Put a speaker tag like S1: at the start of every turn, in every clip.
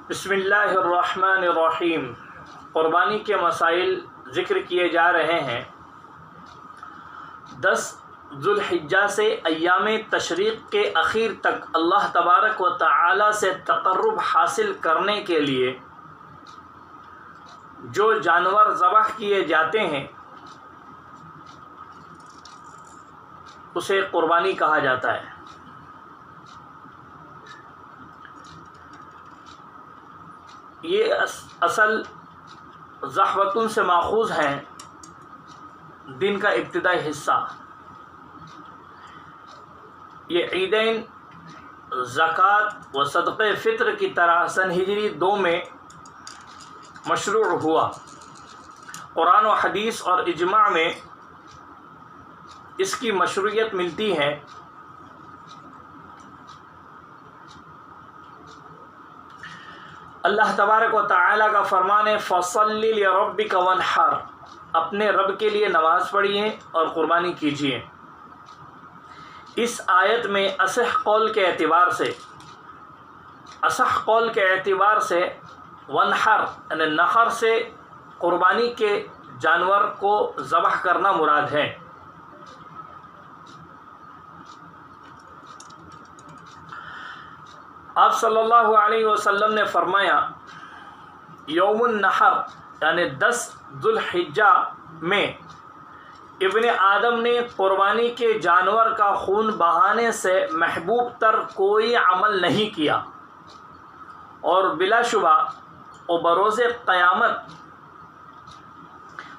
S1: بسم اللہ الرحمن الرحیم۔ قربانی کے مسائل ذکر کیے جا رہے ہیں۔ 10 ذو الحجہ سے ایام تشریق کے اخیر تک اللہ تبارک و تعالی سے تقرب حاصل کرنے کے لیے جو جانور ذبح کیے جاتے ہیں اسے قربانی کہا جاتا ہے۔ یہ اصل ضحوتن سے ماخوذ ہیں، دن کا ابتدائی حصہ۔ یہ عیدین، زکوٰۃ و صدقہ فطر کی طرح سن ہجری 2 میں مشروع ہوا۔ قرآن و حدیث اور اجماع میں اس کی مشروعیت ملتی ہے۔ اللہ تبارک و تعالیٰ کا فرمان ہے فَصَلِّ لِرَبِّكَ وَانْحَرْ، اپنے رب کے لیے نماز پڑھیے اور قربانی کیجیے۔ اس آیت میں اصح قول کے اعتبار سے وانحر یعنی نحر سے قربانی کے جانور کو ذبح کرنا مراد ہے۔ آپ صلی اللہ علیہ وسلم نے فرمایا یوم النحر یعنی 10 ذو الحجہ میں ابن آدم نے قربانی کے جانور کا خون بہانے سے محبوب تر کوئی عمل نہیں کیا، اور بلا شبہ وہ بروز قیامت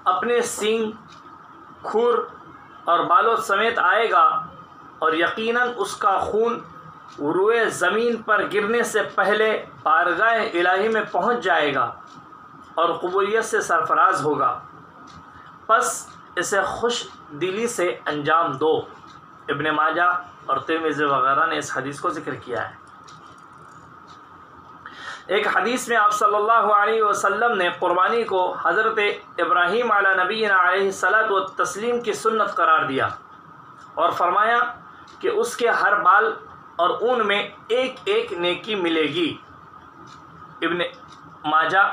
S1: اپنے سینگ، کھر اور بالوں سمیت آئے گا، اور یقیناً اس کا خون روئے زمین پر گرنے سے پہلے بارگاہ الہی میں پہنچ جائے گا اور قبولیت سے سرفراز ہوگا، پس اسے خوش دلی سے انجام دو۔ ابن ماجہ اور ترمذی وغیرہ نے اس حدیث کو ذکر کیا ہے۔ ایک حدیث میں آپ صلی اللہ علیہ وسلم نے قربانی کو حضرت ابراہیم علی نبینا علیہ الصلاۃ والتسلیم کی سنت قرار دیا، اور فرمایا کہ اس کے ہر بال اور اون میں ایک ایک نیکی ملے گی۔ ابن ماجہ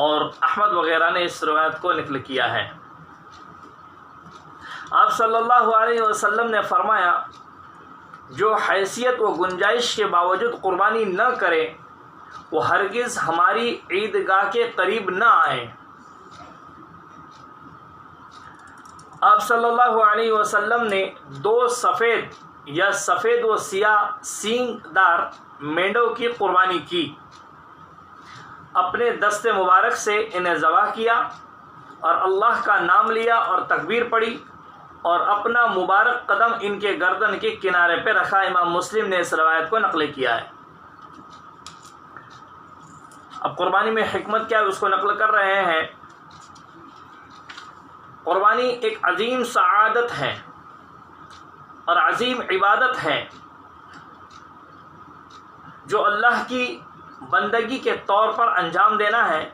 S1: اور احمد وغیرہ نے اس روایت کو نقل کیا ہے۔ آپ صلی اللہ علیہ وسلم نے فرمایا جو حیثیت و گنجائش کے باوجود قربانی نہ کرے وہ ہرگز ہماری عیدگاہ کے قریب نہ آئے۔ آپ صلی اللہ علیہ وسلم نے 2 سفید یا سفید و سیاہ سینگ دار مینڈوں کی قربانی کی، اپنے دست مبارک سے انہیں ذبح کیا اور اللہ کا نام لیا اور تکبیر پڑھی، اور اپنا مبارک قدم ان کے گردن کے کنارے پہ رکھا۔ امام مسلم نے اس روایت کو نقل کیا ہے۔ اب قربانی میں حکمت کیا ہے اس کو نقل کر رہے ہیں۔ قربانی ایک عظیم سعادت ہے اور عظیم عبادت ہے جو اللہ کی بندگی کے طور پر انجام دینا ہے۔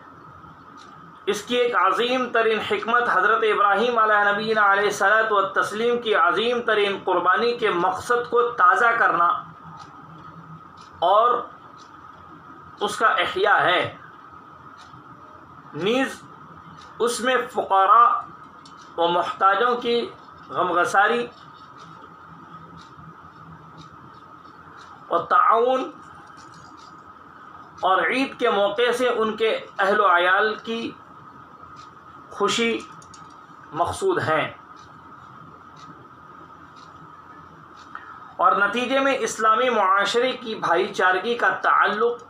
S1: اس کی ایک عظیم ترین حکمت حضرت ابراہیم علیہ نبینا علیہ الصلاۃ والتسلیم کی عظیم ترین قربانی کے مقصد کو تازہ کرنا اور اس کا احیاء ہے، نیز اس میں فقراء و محتاجوں کی غمگساری اور تعاون، اور عید کے موقع سے ان کے اہل و عیال کی خوشی مقصود ہیں، اور نتیجے میں اسلامی معاشرے کی بھائی چارگی کا تعلق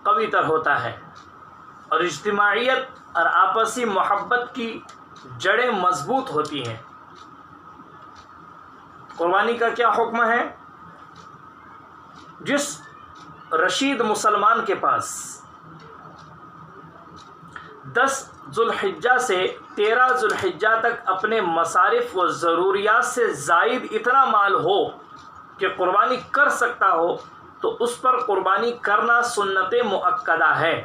S1: قوی تر ہوتا ہے، اور اجتماعیت اور آپسی محبت کی جڑیں مضبوط ہوتی ہیں۔ قربانی کا کیا حکم ہے؟ جس رشید مسلمان کے پاس 10 ذو الحجہ سے 13 ذو الحجہ تک اپنے مصارف و ضروریات سے زائد اتنا مال ہو کہ قربانی کر سکتا ہو تو اس پر قربانی کرنا سنت مؤکدہ ہے،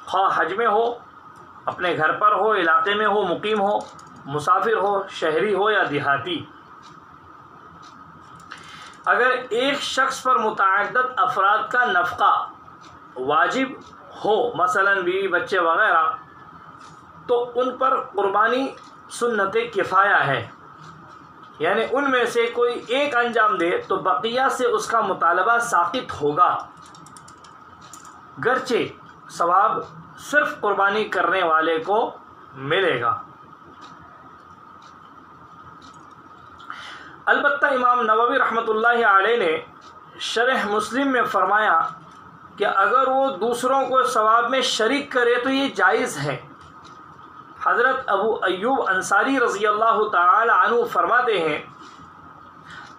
S1: خواہ حج میں ہو، اپنے گھر پر ہو، علاقے میں ہو، مقیم ہو، مسافر ہو، شہری ہو یا دیہاتی۔ اگر ایک شخص پر متعدد افراد کا نفقہ واجب ہو، مثلاً بیوی بچے وغیرہ، تو ان پر قربانی سنت کفایہ ہے، یعنی ان میں سے کوئی ایک انجام دے تو بقیہ سے اس کا مطالبہ ساقط ہوگا، گرچہ ثواب صرف قربانی کرنے والے کو ملے گا۔ البتہ امام نووی رحمۃ اللہ علیہ نے شرح مسلم میں فرمایا کہ اگر وہ دوسروں کو ثواب میں شریک کرے تو یہ جائز ہے۔ حضرت ابو ایوب انصاری رضی اللہ تعالی عنہ فرماتے ہیں،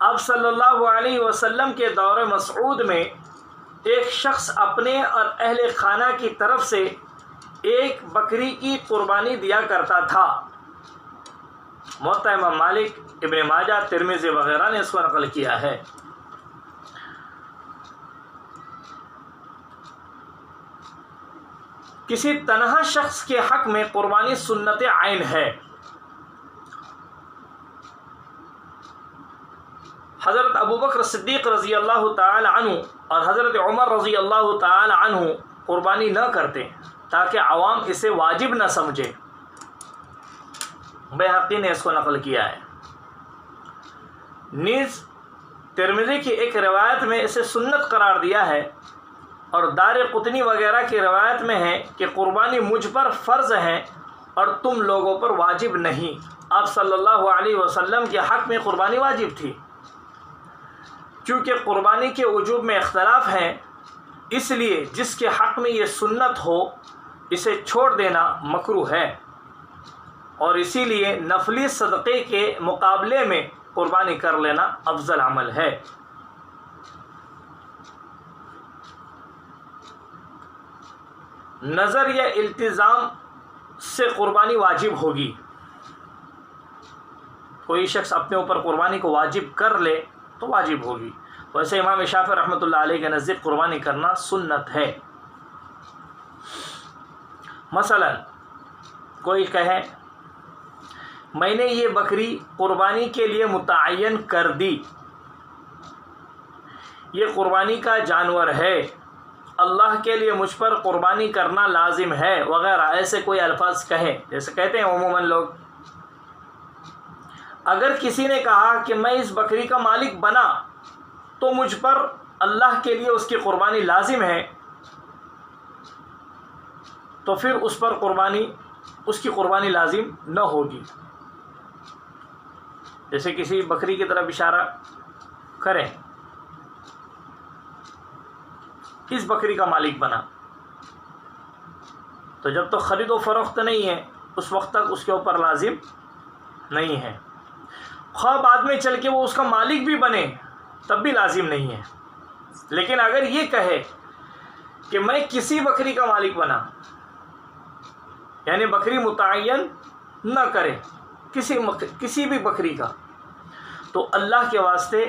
S1: آپ صلی اللہ علیہ وسلم کے دور مسعود میں ایک شخص اپنے اور اہل خانہ کی طرف سے ایک بکری کی قربانی دیا کرتا تھا۔ موطا امام مالک، ابن ماجہ، ترمذی وغیرہ نے اس کو نقل کیا ہے۔ کسی تنہا شخص کے حق میں قربانی سنت عین ہے۔ حضرت ابوبکر صدیق رضی اللہ تعالی عنہ اور حضرت عمر رضی اللہ تعالی عنہ قربانی نہ کرتے تاکہ عوام اسے واجب نہ سمجھے۔ بیہقی نے اس کو نقل کیا ہے۔ نیز ترمذی کی ایک روایت میں اسے سنت قرار دیا ہے، اور دار قطنی وغیرہ کی روایت میں ہے کہ قربانی مجھ پر فرض ہے اور تم لوگوں پر واجب نہیں۔ آپ صلی اللہ علیہ وسلم کے حق میں قربانی واجب تھی۔ چونکہ قربانی کے وجوب میں اختلاف ہے، اس لیے جس کے حق میں یہ سنت ہو اسے چھوڑ دینا مکروہ ہے، اور اسی لیے نفلی صدقے کے مقابلے میں قربانی کر لینا افضل عمل ہے۔ نظر یا التزام سے قربانی واجب ہوگی۔ کوئی شخص اپنے اوپر قربانی کو واجب کر لے تو واجب ہوگی۔ ویسے امام شافعی رحمۃ اللہ علیہ کے نزدیک قربانی کرنا سنت ہے۔ مثلا کوئی کہے میں نے یہ بکری قربانی کے لیے متعین کر دی، یہ قربانی کا جانور ہے، اللہ کے لیے مجھ پر قربانی کرنا لازم ہے وغیرہ، ایسے کوئی الفاظ کہے جیسے کہتے ہیں عموماً لوگ۔ اگر کسی نے کہا کہ میں اس بکری کا مالک بنا تو مجھ پر اللہ کے لیے اس کی قربانی لازم ہے، تو پھر اس کی قربانی لازم نہ ہوگی۔ جیسے کسی بکری کی طرف اشارہ کریں، اس بکری کا مالک بنا، تو جب تک خرید و فروخت نہیں ہے اس وقت تک اس کے اوپر لازم نہیں ہے۔ خواہ بعد میں چل کے وہ اس کا مالک بھی بنے تب بھی لازم نہیں ہے۔ لیکن اگر یہ کہے کہ میں کسی بکری کا مالک بنا، یعنی بکری متعین نہ کرے، کسی بھی بکری کا، تو اللہ کے واسطے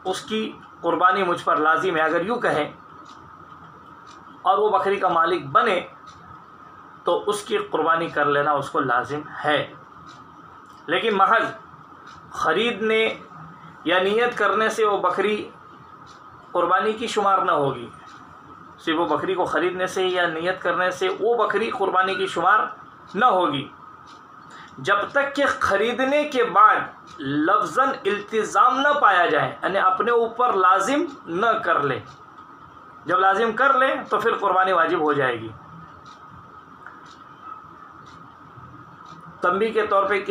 S1: اس کی قربانی مجھ پر لازم ہے، اگر یوں کہے اور وہ بکری کا مالک بنے تو اس کی قربانی کر لینا اس کو لازم ہے۔ لیکن محض خریدنے یا نیت کرنے سے وہ بکری قربانی کی شمار نہ ہوگی، صرف وہ بکری کو خریدنے سے یا نیت کرنے سے وہ بکری قربانی کی شمار نہ ہوگی، جب تک کہ خریدنے کے بعد لفظاً التزام نہ پایا جائے، یعنی اپنے اوپر لازم نہ کر لے۔ جب لازم کر لے تو پھر قربانی واجب ہو جائے گی۔ تنبیہ کے طور پہ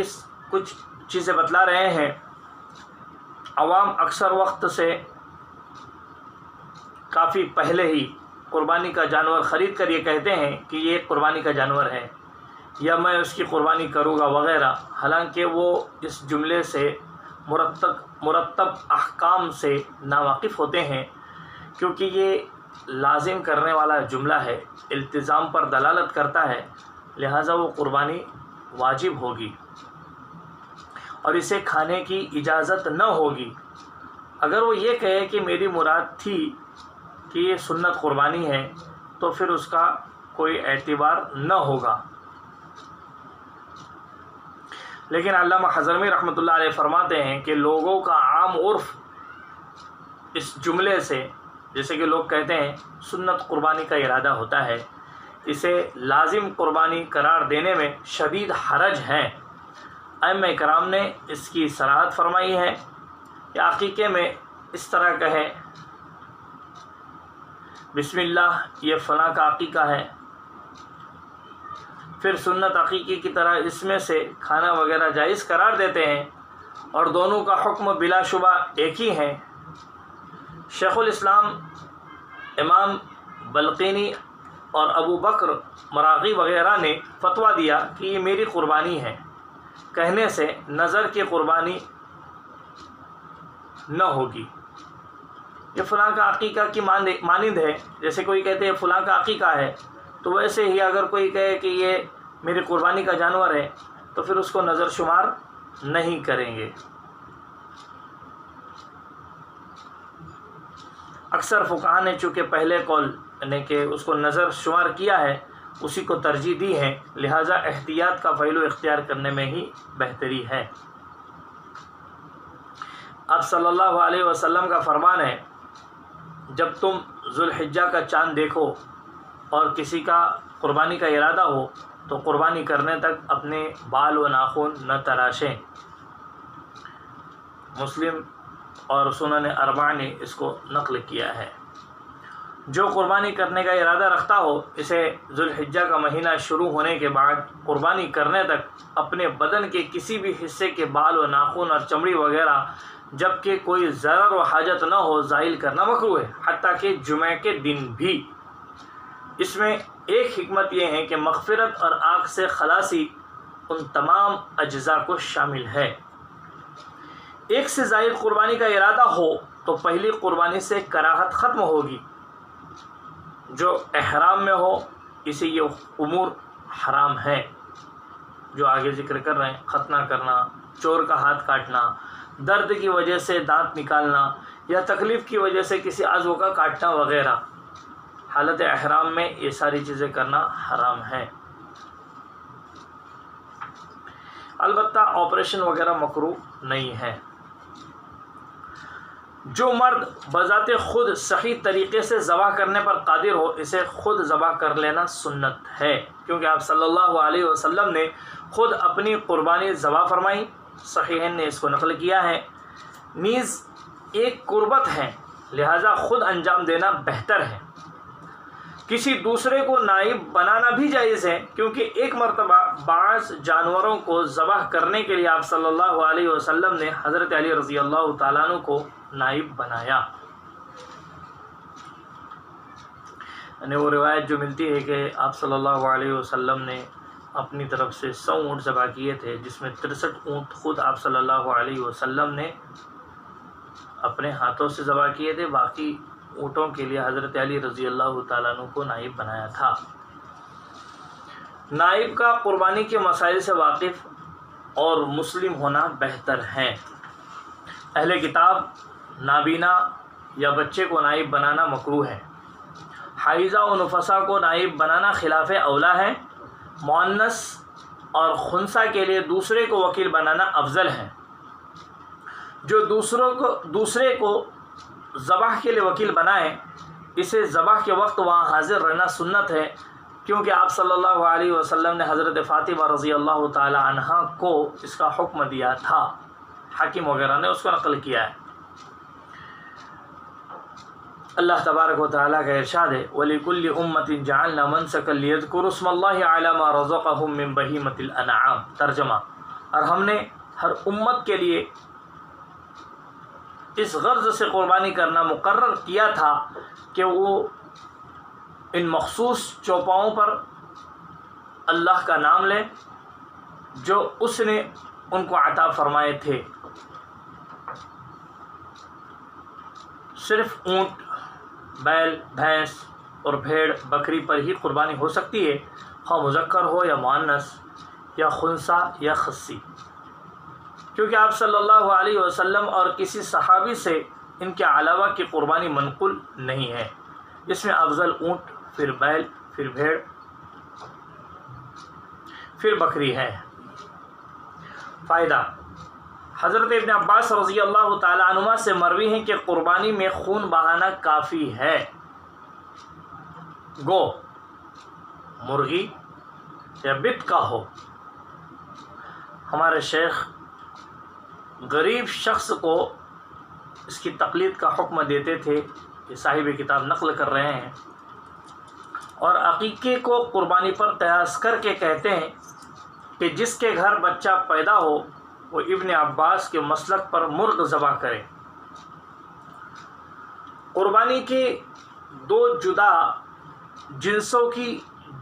S1: کچھ چیزیں بتلا رہے ہیں۔ عوام اکثر وقت سے کافی پہلے ہی قربانی کا جانور خرید کر یہ کہتے ہیں کہ یہ قربانی کا جانور ہے یا میں اس کی قربانی کروں گا وغیرہ، حالانکہ وہ اس جملے سے مرتب احکام سے ناواقف ہوتے ہیں، کیونکہ یہ لازم کرنے والا جملہ ہے، التزام پر دلالت کرتا ہے، لہٰذا وہ قربانی واجب ہوگی اور اسے کھانے کی اجازت نہ ہوگی۔ اگر وہ یہ کہے کہ میری مراد تھی کہ یہ سنت قربانی ہے تو پھر اس کا کوئی اعتبار نہ ہوگا۔ لیکن علامہ حضرمی رحمۃ اللہ علیہ فرماتے ہیں کہ لوگوں کا عام عرف اس جملے سے جیسے کہ لوگ کہتے ہیں سنت قربانی کا ارادہ ہوتا ہے، اسے لازم قربانی قرار دینے میں شدید حرج ہے۔ ائمہ کرام نے اس کی صراحت فرمائی ہے کہ عقیقے میں اس طرح کہے بسم اللہ یہ فلاں کا عقیقہ ہے، پھر سنت عقیقے کی طرح اس میں سے کھانا وغیرہ جائز قرار دیتے ہیں، اور دونوں کا حکم بلا شبہ ایک ہی ہے۔ شیخ الاسلام امام بلقینی اور ابو بکر مراغی وغیرہ نے فتویٰ دیا کہ یہ میری قربانی ہے کہنے سے نظر کی قربانی نہ ہوگی، یہ فلاں کا عقیقہ کی مانند ہے۔ جیسے کوئی کہتے ہیں فلاں کا عقیقہ ہے، تو ویسے ہی اگر کوئی کہے کہ یہ میری قربانی کا جانور ہے تو پھر اس کو نظر شمار نہیں کریں گے۔ اکثر فقہاء نے چونکہ پہلے قول نے کہ اس کو نظر شمار کیا ہے اسی کو ترجیح دی ہے، لہٰذا احتیاط کا فعل و اختیار کرنے میں ہی بہتری ہے۔ آپ صلی اللہ علیہ وسلم کا فرمان ہے جب تم ذوالحجہ کا چاند دیکھو اور کسی کا قربانی کا ارادہ ہو تو قربانی کرنے تک اپنے بال و ناخن نہ تراشیں۔ مسلم اور سنن اربعہ نے اس کو نقل کیا ہے۔ جو قربانی کرنے کا ارادہ رکھتا ہو اسے ذوالحجہ کا مہینہ شروع ہونے کے بعد قربانی کرنے تک اپنے بدن کے کسی بھی حصے کے بال و ناخن اور چمڑی وغیرہ جبکہ کوئی ضرر و حاجت نہ ہو زائل کرنا مکروہ ہے، حتیٰ کہ جمعہ کے دن بھی۔ اس میں ایک حکمت یہ ہے کہ مغفرت اور آگ سے خلاصی ان تمام اجزاء کو شامل ہے۔ ایک سے زائد قربانی کا ارادہ ہو تو پہلی قربانی سے کراہت ختم ہوگی۔ جو احرام میں ہو اسے یہ امور حرام ہے جو آگے ذکر کر رہے ہیں، ختنہ کرنا، چور کا ہاتھ کاٹنا، درد کی وجہ سے دانت نکالنا یا تکلیف کی وجہ سے کسی عضو کا کاٹنا وغیرہ۔ حالت احرام میں یہ ساری چیزیں کرنا حرام ہے۔ البتہ آپریشن وغیرہ مکروہ نہیں ہے۔ جو مرد بذات خود صحیح طریقے سے ذبح کرنے پر قادر ہو اسے خود ذبح کر لینا سنت ہے، کیونکہ آپ صلی اللہ علیہ وسلم نے خود اپنی قربانی ذبح فرمائی، صحیحین نے اس کو نقل کیا ہے۔ نیز ایک قربت ہے لہذا خود انجام دینا بہتر ہے۔ کسی دوسرے کو نائب بنانا بھی جائز ہے، کیونکہ ایک مرتبہ بعض جانوروں کو ذبح کرنے کے لیے آپ صلی اللہ علیہ وسلم نے حضرت علی رضی اللہ تعالیٰ عنہ کو نائب بنایا۔ یعنی وہ روایت جو ملتی ہے کہ آپ صلی اللہ علیہ وسلم نے اپنی طرف سے 100 اونٹ ذبح کیے تھے، جس میں 63 اونٹ خود آپ صلی اللہ علیہ وسلم نے اپنے ہاتھوں سے ذبح کیے تھے، باقی اونٹوں کے لیے حضرت علی رضی اللہ تعالیٰ عنہ کو نائب بنایا تھا۔ نائب کا قربانی کے مسائل سے واقف اور مسلم ہونا بہتر ہے۔ اہل کتاب نابینا یا بچے کو نائب بنانا مکروہ ہے۔ حائضہ و نفسا کو نائب بنانا خلاف اولا ہے۔ مؤنث اور خنثی کے لیے دوسرے کو وکیل بنانا افضل ہے۔ جو دوسرے کو ذبح کے لیے وکیل بنائے اسے ذبح کے وقت وہاں حاضر رہنا سنت ہے، کیونکہ آپ صلی اللہ علیہ وسلم نے حضرت فاطمہ رضی اللہ تعالی عنہا کو اس کا حکم دیا تھا، حاکم وغیرہ نے اس کو نقل کیا ہے۔ اللہ تبارک و تعالیٰ کا ارشاد ہے وَلِكُلِّ أُمَّةٍ جَعَلْنَا مَنْسَكًا لِيَذْكُرُوا اسْمَ اللَّهِ عَلَى مَا رَزَقَهُم مِّن بَهِيمَةِ الْأَنْعَامِ۔ ترجمہ، اور ہم نے ہر امت کے لیے اس غرض سے قربانی کرنا مقرر کیا تھا کہ وہ ان مخصوص چوپاؤں پر اللہ کا نام لیں جو اس نے ان کو عطا فرمائے تھے۔ صرف اونٹ، بیل، بھینس اور بھیڑ بکری پر ہی قربانی ہو سکتی ہے، خواہ مذکر ہو یا مؤنث یا خنثی یا خصی، کیونکہ آپ صلی اللہ علیہ وسلم اور کسی صحابی سے ان کے علاوہ کی قربانی منقول نہیں ہے۔ اس میں افضل اونٹ، پھر بیل، پھر بھیڑ، پھر بکری ہے۔ فائدہ: حضرت ابن عباس رضی اللہ تعالی عنہما سے مروی ہے کہ قربانی میں خون بہانا کافی ہے، گو مرغی یا بت کا ہو۔ ہمارے شیخ غریب شخص کو اس کی تقلید کا حکم دیتے تھے، یہ صاحب کتاب نقل کر رہے ہیں، اور عقیقے کو قربانی پر قیاس کر کے کہتے ہیں کہ جس کے گھر بچہ پیدا ہو وہ ابن عباس کے مسلک پر مرغ ذبح کرے۔ قربانی کے دو جدا جنسوں کی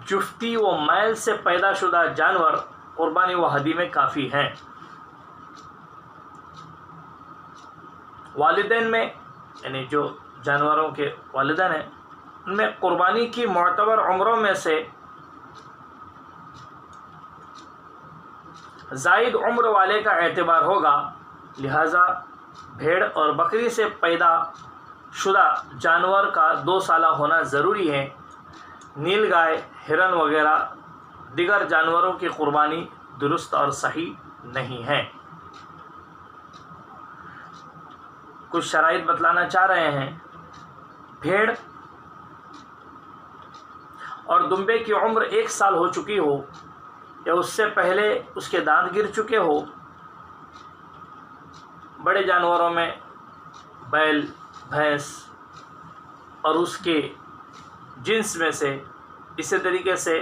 S1: جفتی و میل سے پیدا شدہ جانور قربانی و ہدی میں کافی ہیں۔ والدین میں یعنی جو جانوروں کے والدین ہیں ان میں قربانی کی معتبر عمروں میں سے زائد عمر والے کا اعتبار ہوگا، لہذا بھیڑ اور بکری سے پیدا شدہ جانور کا 2 سالہ ہونا ضروری ہے۔ نیل گائے، ہرن وغیرہ دیگر جانوروں کی قربانی درست اور صحیح نہیں ہے۔ کچھ شرائط بتلانا چاہ رہے ہیں۔ بھیڑ اور دمبے کی عمر 1 سال ہو چکی ہو یا اس سے پہلے اس کے دانت گر چکے ہو۔ بڑے جانوروں میں بیل، بھینس اور اس کے جنس میں سے اسی طریقے سے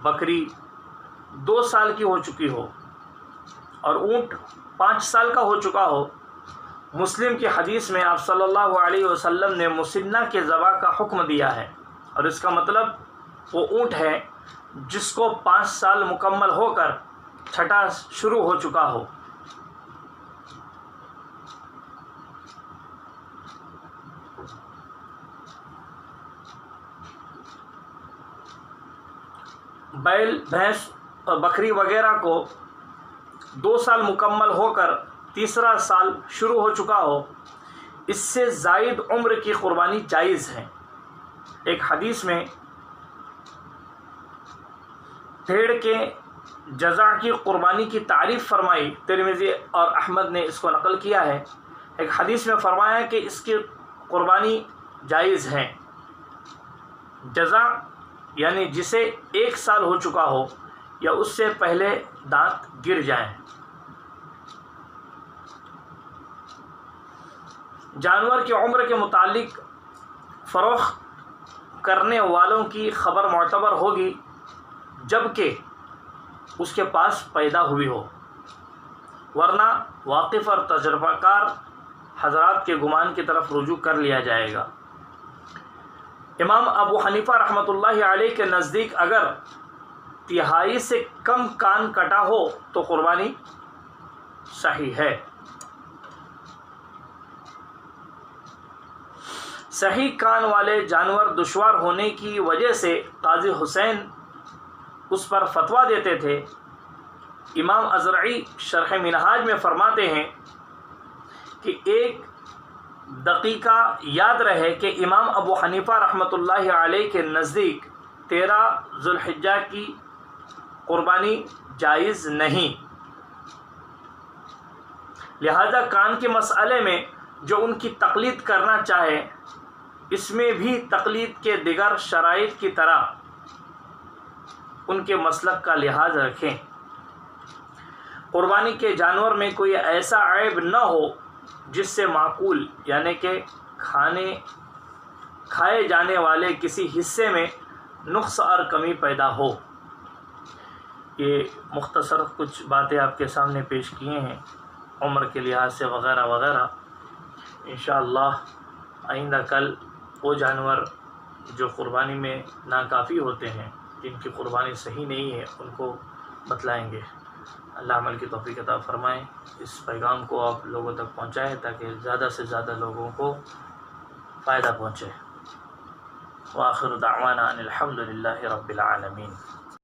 S1: بکری 2 سال کی ہو چکی ہو اور اونٹ 5 سال کا ہو چکا ہو۔ مسلم کی حدیث میں آپ صلی اللہ علیہ وسلم نے مسنہ کے ذبح کا حکم دیا ہے، اور اس کا مطلب وہ اونٹ ہے جس کو 5 سال مکمل ہو کر چھٹا شروع ہو چکا ہو۔ بیل، بھینس اور بکری وغیرہ کو 2 سال مکمل ہو کر تیسرا سال شروع ہو چکا ہو، اس سے زائد عمر کی قربانی جائز ہے۔ ایک حدیث میں بھیڑ کے جزع کی قربانی کی تعریف فرمائی، ترمذی اور احمد نے اس کو نقل کیا ہے۔ ایک حدیث میں فرمایا کہ اس کی قربانی جائز ہے۔ جزع یعنی جسے 1 سال ہو چکا ہو یا اس سے پہلے دانت گر جائیں۔ جانور کی عمر کے متعلق فروخت کرنے والوں کی خبر معتبر ہوگی جبکہ اس کے پاس پیدا ہوئی ہو، ورنہ واقف اور تجربہ کار حضرات کے گمان کی طرف رجوع کر لیا جائے گا۔ امام ابو حنیفہ رحمۃ اللہ علیہ کے نزدیک اگر 1/3 سے کم کان کٹا ہو تو قربانی صحیح ہے۔ صحیح کان والے جانور دشوار ہونے کی وجہ سے قاضی حسین اس پر فتویٰ دیتے تھے۔ امام ازرعی شرح منہاج میں فرماتے ہیں کہ ایک دقیقہ یاد رہے کہ امام ابو حنیفہ رحمۃ اللہ علیہ کے نزدیک 13 ذوالحجہ کی قربانی جائز نہیں، لہذا کان کے مسئلے میں جو ان کی تقلید کرنا چاہے اس میں بھی تقلید کے دیگر شرائط کی طرح ان کے مسلک کا لحاظ رکھیں۔ قربانی کے جانور میں کوئی ایسا عیب نہ ہو جس سے معقول یعنی کہ کھائے جانے والے کسی حصے میں نقص اور کمی پیدا ہو۔ یہ مختصر کچھ باتیں آپ کے سامنے پیش کیے ہیں عمر کے لحاظ سے وغیرہ وغیرہ۔ انشاءاللہ آئندہ کل وہ جانور جو قربانی میں ناکافی ہوتے ہیں، جن کی قربانی صحیح نہیں ہے، ان کو بتلائیں گے۔ اللہ عمل کی توفیق عطا فرمائیں۔ اس پیغام کو آپ لوگوں تک پہنچائیں تاکہ زیادہ سے زیادہ لوگوں کو فائدہ پہنچے۔ وآخر دعوانا ان الحمد للہ رب العالمین۔